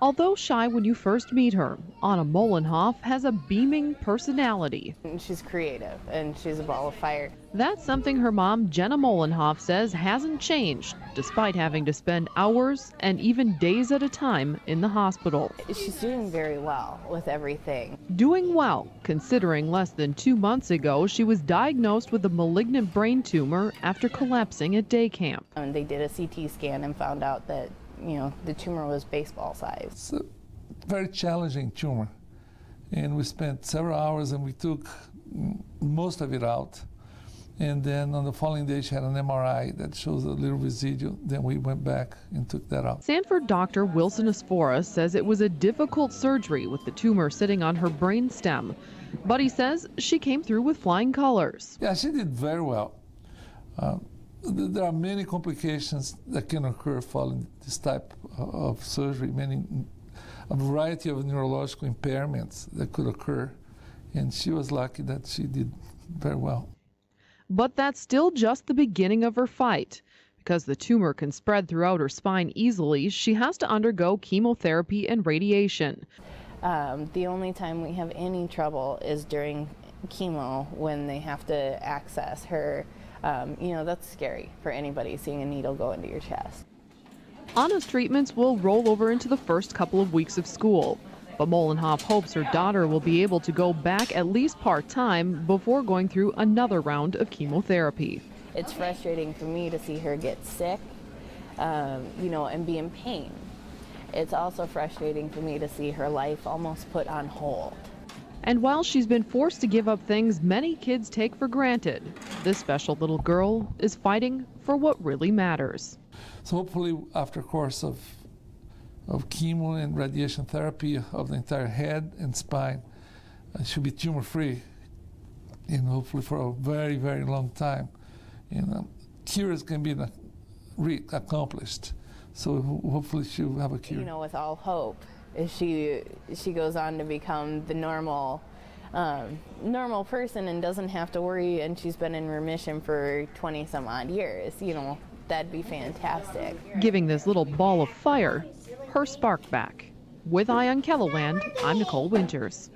Although shy when you first meet her, Anna Molenhoff has a beaming personality. She's creative and she's a ball of fire. That's something her mom, Jenna Molenhoff, says hasn't changed, despite having to spend hours and even days at a time in the hospital. She's doing very well with everything. Doing well, considering less than 2 months ago she was diagnosed with a malignant brain tumor after collapsing at day camp. And they did a CT scan and found out that the tumor was baseball size. It's a very challenging tumor, and we spent several hours and we took most of it out. And then on the following day, she had an MRI that shows a little residue. Then we went back and took that out. Sanford doctor Wilson Asfora says it was a difficult surgery with the tumor sitting on her brainstem, but he says she came through with flying colors. Yeah, she did very well. There are many complications that can occur following this type of surgery, a variety of neurological impairments that could occur, and she was lucky that she did very well. But that's still just the beginning of her fight. Because the tumor can spread throughout her spine easily, she has to undergo chemotherapy and radiation. The only time we have any trouble is during chemo when they have to access her. That's scary for anybody, seeing a needle go into your chest. Anna's treatments will roll over into the first couple of weeks of school. But Molenhoff hopes her daughter will be able to go back at least part-time before going through another round of chemotherapy. It's frustrating for me to see her get sick, and be in pain. It's also frustrating for me to see her life almost put on hold. And while she's been forced to give up things many kids take for granted, this special little girl is fighting for what really matters. So hopefully after a course of chemo and radiation therapy of the entire head and spine, she'll be tumor-free, and hopefully for a very, very long time. Cures can be accomplished, so hopefully she'll have a cure. With all hope, she goes on to become the normal person and doesn't have to worry, and she's been in remission for 20 some odd years. That'd be fantastic. Giving this little ball of fire her spark back. With Eye on Kelloland, I'm Nicole Winters.